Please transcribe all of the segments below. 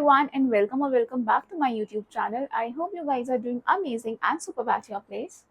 everyone and welcome back to my YouTube channel. I hope you guys are doing amazing and superb at your place.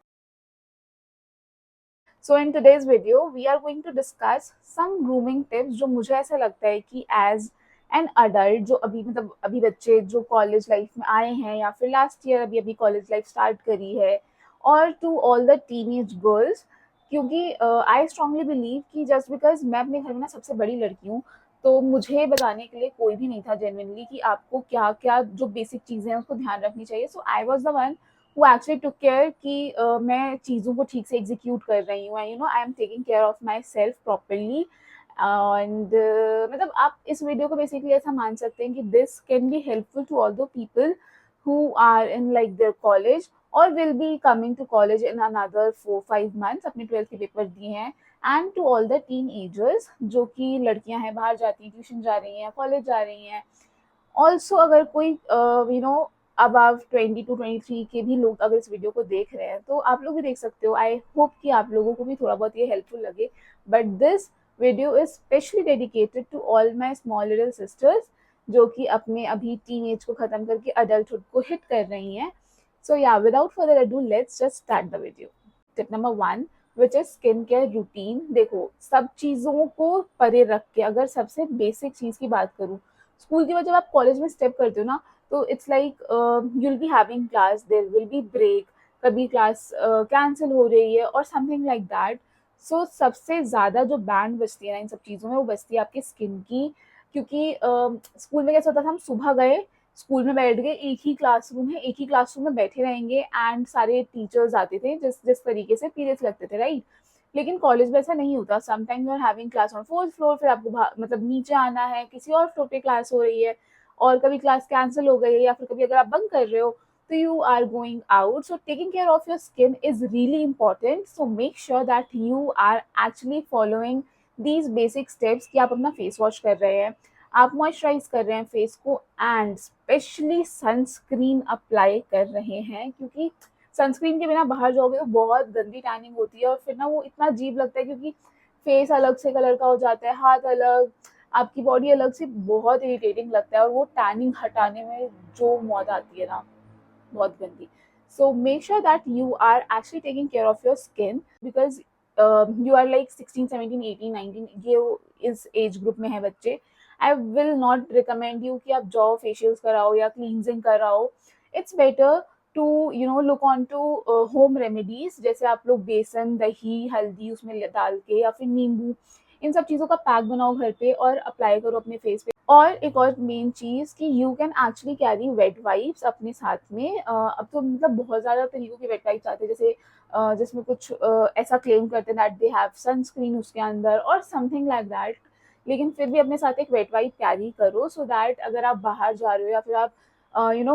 So in today's video we are going to discuss some grooming tips जो मुझे ऐसा लगता है कि as an adult जो अभी बच्चे जो कॉलेज लाइफ में आए हैं या फिर लास्ट ईयर अभी कॉलेज लाइफ स्टार्ट करी है और to all the teenage girls, क्योंकि आई स्ट्रांगली बिलीव कि जस्ट बिकॉज मैं अपने घर में ना सबसे बड़ी लड़की हूँ तो मुझे बताने के लिए कोई भी नहीं था जेन्युइनली कि आपको क्या क्या जो बेसिक चीज़ें हैं उसको ध्यान रखनी चाहिए. So I was the one who actually took care कि मैं चीज़ों को ठीक से एग्जीक्यूट कर रही हूँ. You know I am taking care of my self properly. And मतलब आप इस वीडियो को बेसिकली ऐसा मान सकते हैं कि this can be helpful to all the people who are in like their college or will be coming to college in another 4-5 months. अपने 12th के पेपर दिए हैं. And to all the teenagers जो कि लड़कियां हैं, बाहर जाती हैं, ट्यूशन जा रही हैं, कॉलेज जा रही हैं. ऑल्सो अगर कोई अबव 22-23 के भी लोग अगर इस वीडियो को देख रहे हैं तो आप लोग भी देख सकते हो. आई होप कि आप लोगों को भी थोड़ा बहुत ये हेल्पफुल लगे. But this video is specially dedicated to all my small little sisters जो कि अपने अभी टीन एज को ख़त्म करके अडल्टहुड को हिट कर रही हैं. सो या without further ado let's just start the video. Tip number 1 which is skin care routine. देखो, सब चीज़ों को परे रख के अगर सबसे बेसिक चीज़ की बात करूँ, स्कूल के बाद जब आप कॉलेज में स्टेप करते हो ना तो it's like you will be having class, there will be break, कभी क्लास कैंसिल हो रही है और समथिंग लाइक दैट. सो सबसे ज़्यादा जो बैंड बजती है ना इन सब चीज़ों में वो बजती है आपकी स्किन की. क्योंकि स्कूल में कैसा होता था, हम सुबह गए, स्कूल में बैठ गए, एक ही क्लासरूम है, एक ही क्लासरूम में बैठे रहेंगे एंड सारे टीचर्स आते थे जिस जिस तरीके से पीरियड्स लगते थे, राइट. लेकिन कॉलेज में ऐसा नहीं होता. Sometime you are having class on 4th floor, फिर आपको मतलब नीचे आना है, किसी और फ्लोर पे क्लास हो रही है और कभी क्लास कैंसिल हो गई है या फिर कभी अगर आप बंक कर रहे हो तो you are going out. So taking care of your skin is really important. So make sure that you are actually following these basic steps कि आप अपना फेस वॉश कर रहे हैं, आप मॉइस्चराइज कर रहे हैं फेस को एंड स्पेशली सनस्क्रीन अप्लाई कर रहे हैं. क्योंकि सनस्क्रीन के बिना बाहर जाओगे तो बहुत गंदी टैनिंग होती है और फिर ना वो इतना अजीब लगता है क्योंकि फेस अलग से कलर का हो जाता है, हाथ अलग, आपकी बॉडी अलग से, बहुत इरिटेटिंग लगता है और वो टैनिंग हटाने में जो मौत आती है ना, बहुत गंदी. So make sure that you are actually taking care of your skin because you are like 16, 17, 18, 19, ये इस एज ग्रुप में है बच्चे. I will not recommend you कि आप जाओ फेशियल्स कराओ या क्लींजिंग कराओ. It's better to look on to home remedies. जैसे आप लोग बेसन, दही, हल्दी उसमें डाल के या फिर नींबू, इन सब चीज़ों का पैक बनाओ घर पे और अप्लाई करो अपने फेस पे. और एक और मेन चीज़ कि you can actually carry wet wipes अपने साथ में. अब तो मतलब बहुत ज़्यादा तरीकों के वेट वाइप्स आते हैं, जैसे जिसमें कुछ ऐसा क्लेम करते हैं दैट दे हैव सनस्क्रीन उसके अंदर और समथिंग लाइक दैट. लेकिन फिर भी अपने साथ एक वेट वाइप कैरी करो सो दैट अगर आप बाहर जा रहे हो या फिर आप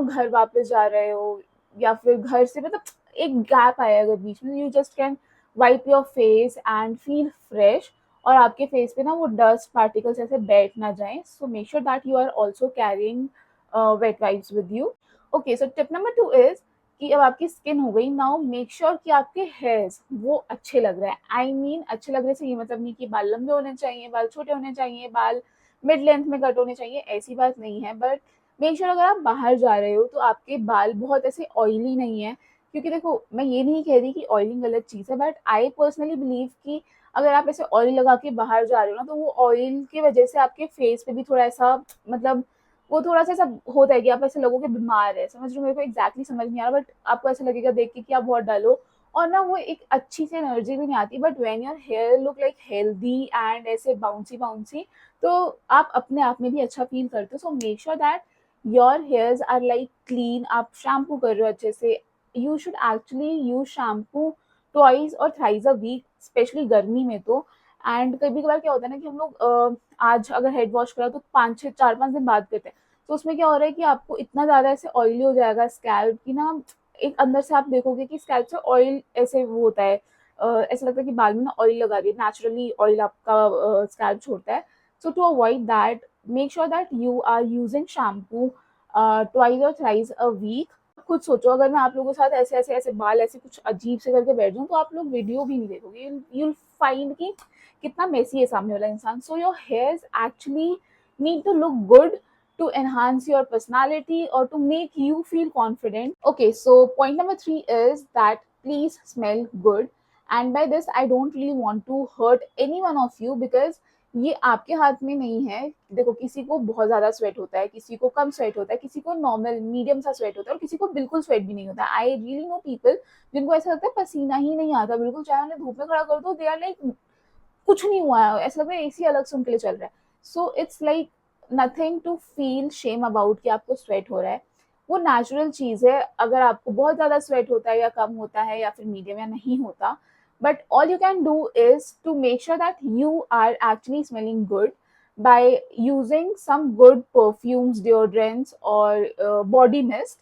घर वापस जा रहे हो या फिर घर से मतलब एक गैप आया अगर बीच में, you just can wipe your face and feel fresh और आपके फेस पे ना वो डस्ट पार्टिकल्स ऐसे बैठ ना जाएं. So make sure that you are also carrying wet wipes with you. Okay, so tip number 2 is कि अब आपकी स्किन हो गई, नाउ मेक श्योर कि आपके हेयर्स वो अच्छे लग रहे हैं. आई मीन अच्छे लगने से ये मतलब नहीं कि बाल लंबे होने चाहिए, बाल छोटे होने चाहिए, बाल मिड लेंथ में कट होने चाहिए, ऐसी बात नहीं है. बट मेक श्योर अगर आप बाहर जा रहे हो तो आपके बाल बहुत ऐसे ऑयली नहीं है. क्योंकि देखो, मैं ये नहीं कह रही कि ऑयलिंग गलत चीज़ है, बट आई पर्सनली बिलीव कि अगर आप ऐसे ऑयल लगा के बाहर जा रहे हो ना तो वो ऑयल की वजह से आपके फेस पे भी थोड़ा ऐसा मतलब वो थोड़ा सा ऐसा होता है कि आप ऐसे लोगों के बीमार है. समझ रहे हो, मेरे को एग्जैक्टली समझ नहीं आ रहा बट आपको ऐसा लगेगा देख के कि आप बहुत डालो और ना वो एक अच्छी सी एनर्जी भी नहीं आती. But when your hair look like healthy and ऐसे बाउंसी बाउंसी तो आप अपने आप में भी अच्छा फील करते हो. So make sure that your hairs are like clean. आप शैम्पू कर रहे हो अच्छे से. You should actually use shampoo twice और थ्राइस अ वीक, स्पेशली गर्मी में तो. एंड कभी कभार क्या होता है ना कि हम लोग आज अगर हेड वॉश करा तो 4-5 दिन बाद करते हैं तो उसमें क्या हो रहा है कि आपको इतना ज़्यादा ऐसे ऑयली हो जाएगा स्कैल्प की ना, एक अंदर से आप देखोगे कि स्कैल्प से ऑयल ऐसे वो होता है, ऐसा लगता है कि बाल में ना ऑयल लगा रही है, नेचुरली ऑयल आपका स्कैल्प छोड़ता है. So to avoid that make sure that you are using shampoo twice और थ्राइस अ वीक. खुद सोचो अगर मैं आप लोगों के साथ ऐसे ऐसे ऐसे बाल ऐसे कुछ अजीब से करके बैठ जाऊँ तो आप लोग वीडियो भी नहीं देखोगे. you'll फाइंड कि कितना मेसी है सामने वाला इंसान. So your hairs actually need to look good to enhance your personality or to make you feel confident. Okay, so point number 3 is that please smell good. And by this I don't really want to hurt any one of you, because ये आपके हाथ में नहीं है. देखो, किसी को बहुत ज्यादा स्वेट होता है, किसी को कम स्वेट होता है, किसी को नॉर्मल मीडियम सा स्वेट होता है और किसी को बिल्कुल स्वेट भी नहीं होता. आई रियली नो पीपल जिनको ऐसा लगता है पसीना ही नहीं आता बिल्कुल, चाहे उन्हें धूप में खड़ा कर दो, दे आर लाइक कुछ नहीं हुआ है, ऐसा लगता है एसी अलग से उनके लिए चल रहा है. So it's like nothing to feel shame about कि आपको स्वेट हो रहा है. वो नेचुरल चीज है. अगर आपको बहुत ज्यादा स्वेट होता है या कम होता है या फिर मीडियम या नहीं होता, but all you can do is to make sure that you are actually smelling good by using some good perfumes, deodorants or body mist.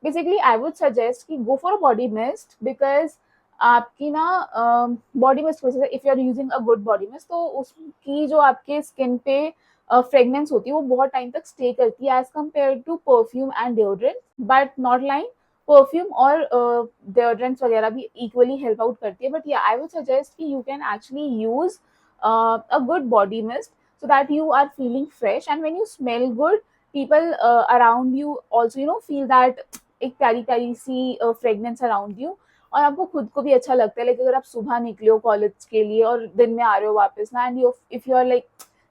Basically I would suggest कि go for a body mist, because आपकी ना body mist की वजह से, if you are using a good body mist, तो उसकी जो आपके स्किन पे फ्रेगनेंस होती है वो बहुत टाइम तक स्टे करती है as compare to perfume and deodorant. But not like perfume और डिओड्रेंट्स वगैरह भी इक्वली हेल्प आउट करती है. But yeah I would suggest कि you can actually use a good body mist so that you are feeling fresh, and when you smell good, people around you also feel that एक प्यारी प्यारी सी fragrance around you, और आपको खुद को भी अच्छा लगता है. लाइक अगर आप सुबह निकले हो कॉलेज के लिए और दिन में आ रहे हो वापस ना, and you if you are like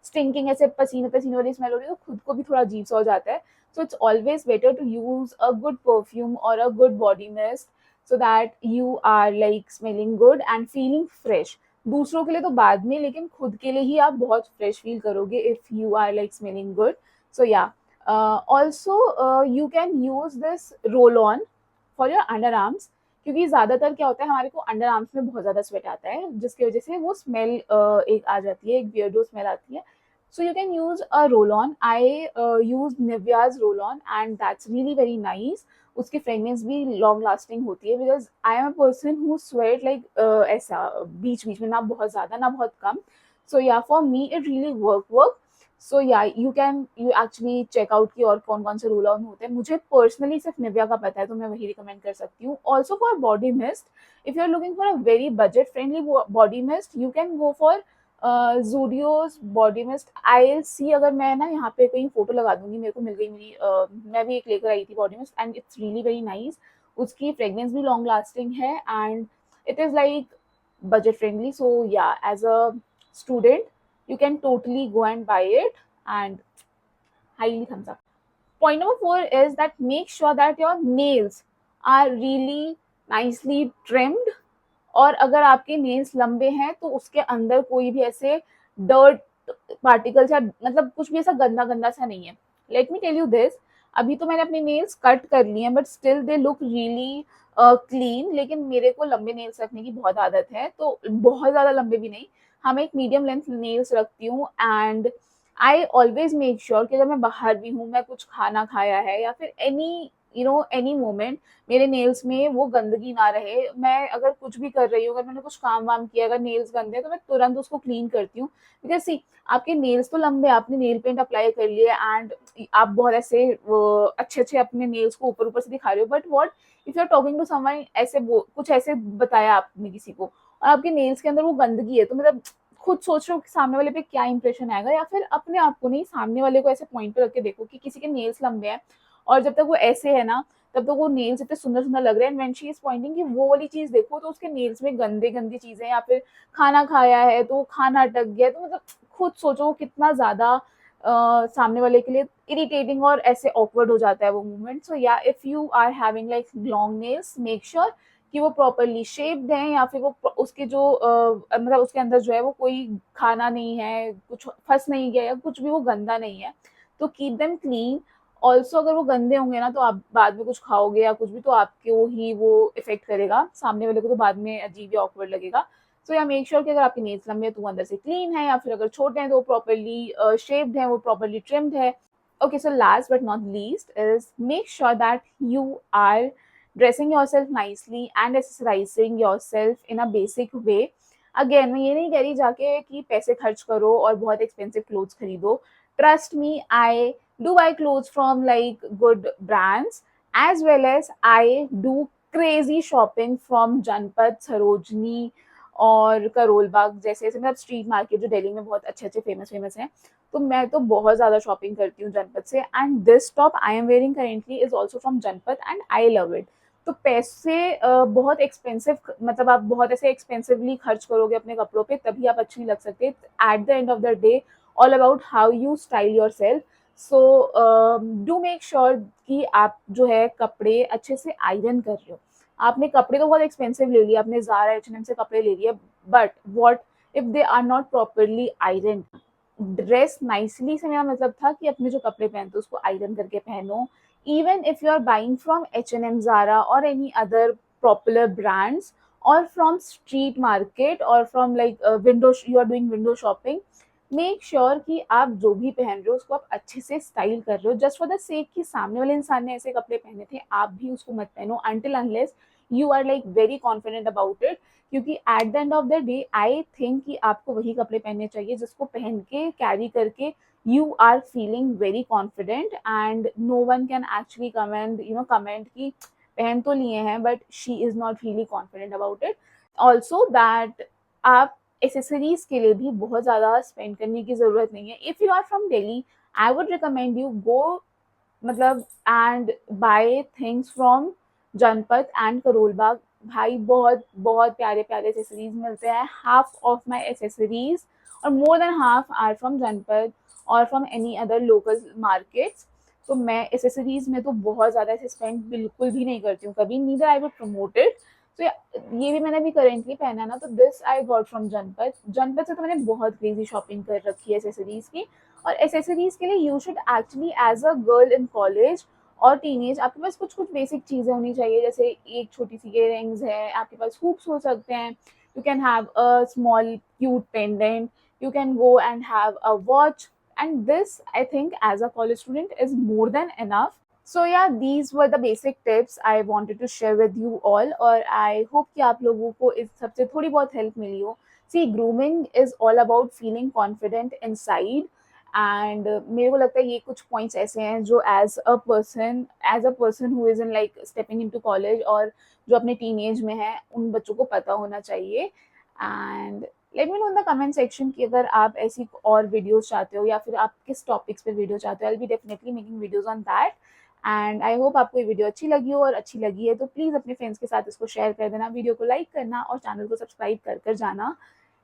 stinking, ऐसे पसीने पसीने वाली स्मेल हो रही है, तो खुद को भी थोड़ा अजीब सा हो जाता है. So it's always better to use a good perfume और a good body mist so that you are like smelling good and feeling fresh. दूसरों के लिए तो बाद में, लेकिन खुद के लिए ही आप बहुत फ्रेश फील करोगे if you are like smelling good. So yeah also you can use this roll on for your underarms, क्योंकि ज्यादातर क्या होता है, हमारे को अंडर आर्म्स में बहुत ज्यादा स्वेट आता है, जिसकी वजह से वो स्मेल एक आ जाती है, एक बियर्डो स्मेल आती है. So you can use a roll on. I use Nivea's roll on and that's really very nice. उसकी फ्रेगनेंस भी लॉन्ग लास्टिंग होती है, because I am a person who sweat like ऐसा बीच बीच में, ना बहुत ज्यादा ना बहुत कम. So yeah for me it really work. So yeah you actually check out की और कौन कौन से रोल ऑन होते हैं. मुझे पर्सनली सिर्फ निविया का पता है, तो मैं वही रिकमेंड कर सकती हूँ. Also for body mist, if you are looking for a very budget friendly body mist, you can go for Zudio's body mist. I see, अगर मैं ना यहाँ पे कहीं फोटो लगा दूंगी, मेरे को मिल गई मेरी, मैं भी एक लेकर आई थी body mist and it's really very nice. उसकी फ्रेगनेंस भी लॉन्ग लास्टिंग है and it is like budget friendly. So yeah, as a student you can totally go and buy it, and highly thumbs up. Point number 4 is that make sure that your nails are really nicely trimmed. और अगर आपके nails लंबे हैं तो उसके अंदर कोई भी ऐसे डर्ट पार्टिकल्स या मतलब कुछ भी ऐसा गंदा गंदा सा नहीं है. Let me tell you this, अभी तो मैंने अपने नेल्स कट कर लिए हैं, but still they look really clean. लेकिन मेरे को लंबे नेल्स रखने की बहुत आदत है, तो बहुत ज़्यादा लंबे भी नहीं, हम एक मीडियम लेंथ नेल्स रखती हूँ. And I always make sure कि अगर मैं बाहर भी हूँ, मैं कुछ खाना खाया है या फिर एनी मोमेंट, मेरे नेल्स में वो गंदगी ना रहे. मैं अगर कुछ भी कर रही हूँ, अगर मैंने कुछ काम वाम किया, अगर नेल्स गंदे हैं, तो मैं तुरंत उसको क्लीन करती हूँ. बिकॉज सी, आपके नेल्स तो लंबे, आपने नेल पेंट अप्लाई कर लिए एंड आप बहुत ऐसे अच्छे अच्छे अपने नेल्स को ऊपर ऊपर से दिखा रहे हो, but what if you are talking to someone, ऐसे कुछ ऐसे बताया आपने किसी को और आपके नेल्स के अंदर वो गंदगी है, तो मतलब खुद सोच रहे हो कि सामने वाले पे क्या इंप्रेशन आएगा. या फिर अपने आप को नहीं, सामने वाले को ऐसे पॉइंट पे रख के देखो कि किसी के नेल्स लंबे हैं और जब तक वो ऐसे है ना, तब तक वो नेल्स इतने सुंदर सुंदर लग रहे हैं. व्हेन शी इज पॉइंटिंग कि वो वाली चीज देखो, तो उसके नेल्स में गंदे गंदी चीजें, या फिर खाना खाया है तो खाना अटक गया, तो मतलब खुद सोचो वो कितना ज्यादा सामने वाले के लिए इरिटेटिंग और ऐसे ऑकवर्ड हो जाता है वो movement. So yeah if you are having like long nails, make sure कि वो प्रॉपरली शेप्ड हैं, या फिर वो उसके जो मतलब उसके अंदर जो है वो कोई खाना नहीं है, कुछ फंस नहीं गया, या कुछ भी वो गंदा नहीं है, तो कीप देम क्लीन. ऑल्सो अगर वो गंदे होंगे ना, तो आप बाद में कुछ खाओगे या कुछ भी, तो आपको ही वो इफेक्ट करेगा, सामने वाले को तो बाद में अजीब या ऑकवर्ड लगेगा. सो या मेक श्योर कि अगर आपके नेल्स लंबे हैं तो वो अंदर से क्लीन है, या फिर अगर छोटे हैं तो वो प्रॉपरली शेप्ड है, वो प्रॉपरली ट्रिम्ड है. Okay, so last but not least is make sure that you are dressing yourself nicely and accessorizing yourself in a basic way. Again, मैं ये नहीं कह रही जाके कि पैसे खर्च करो और बहुत एक्सपेंसिव क्लोथ्स खरीदो. Trust me, I do buy clothes from like good brands, as well as I do crazy shopping from जनपद, सरोजनी और करोल बाग जैसे ऐसे मतलब स्ट्रीट मार्केट जो दिल्ली में बहुत अच्छे अच्छे फेमस फेमस हैं. तो मैं तो बहुत ज़्यादा शॉपिंग करती हूँ जनपद से, and this top I am wearing currently is also from Janpath and I love it. तो पैसे बहुत एक्सपेंसिव, मतलब आप बहुत ऐसे एक्सपेंसिवली खर्च करोगे अपने कपड़ों पे तभी आप अच्छी लग सकते हैं। Eight the end of the day all about how you style your self. So do make sure कि आप जो है कपड़े अच्छे से आयरन कर रहे हो। आपने कपड़े तो बहुत एक्सपेंसिव ले लिए, आपने ज़ारा H&M से कपड़े ले लिए, but what if they are not properly iron. Dress nicely से मेरा मतलब था कि अपने जो कपड़े पहनते हो उसको आयरन करके पहनो। Even if you are buying from H&M, Zara or any other popular brands, or from street market, or from like window, you are doing window shopping, make sure कि आप जो भी पहन रहे हो उसको आप अच्छे से स्टाइल कर रहे हो, जस्ट फॉर द सेक कि सामने वाले इंसान ने ऐसे कपड़े पहने थे आप भी उसको मत पहनो, until unless you are like very confident about it. क्योंकि at the end of the day I think कि आपको वही कपड़े पहनने चाहिए जिसको पहन के कैरी करके you are feeling very confident, and no one can actually comment कि पहन तो लिए हैं but she is not really confident about it. Also that आप एसेसरीज के लिए भी बहुत ज़्यादा स्पेंड करने की ज़रूरत नहीं है। If you are from Delhi, I would recommend you go, मतलब and buy things from Janpath and Karol Bagh. भाई बहुत बहुत प्यारे प्यारे एसेसरीज मिलते हैं। हाफ ऑफ माई एसेसरीज और more than half are from Janpath और from any other local markets. तो मैं एसेसरीज में तो बहुत ज़्यादा ऐसे स्पेंड बिल्कुल भी नहीं करती हूँ कभी, neither I would promote it. तो ये भी मैंने अभी करेंटली पहना है ना, तो दिस आई गॉट फ्रॉम जनपद। जनपद से तो मैंने बहुत क्रेजी शॉपिंग कर रखी है एसेसरीज की। और एसेसरीज के लिए you should actually as a girl in college और टीनेज आपके पास कुछ कुछ बेसिक चीज़ें होनी चाहिए, जैसे एक छोटी सी इयररिंग्स है, आपके पास हुप्स हो सकते हैं, you can have a small cute pendant, you can go and have a watch, and this I think as a college student is more than enough. So yeah, these were the basic tips I wanted to share with you all, और I hope कि आप लोगों को इस सबसे थोड़ी बहुत help मिली हो। See, grooming is all about feeling confident inside, and मेरे को लगता है ये कुछ पॉइंट्स ऐसे हैं जो as a person who is in like stepping into college और जो अपने टीनेज में है उन बच्चों को पता होना चाहिए। And let me know in the comment section कि अगर आप ऐसी और वीडियोस चाहते हो या फिर आप किस टॉपिक्स पे वीडियो चाहते हो। I will be definitely making videos on that. And I hope आपको ये वीडियो अच्छी लगी हो, और अच्छी लगी है तो प्लीज़ अपने फ्रेंड्स के साथ इसको शेयर कर देना, वीडियो को लाइक करना और चैनल को सब्सक्राइब कर जाना।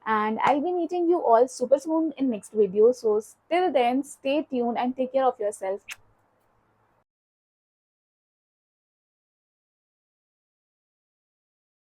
And I'll be meeting you all super soon in next video. So till then, stay tuned and take care of yourself.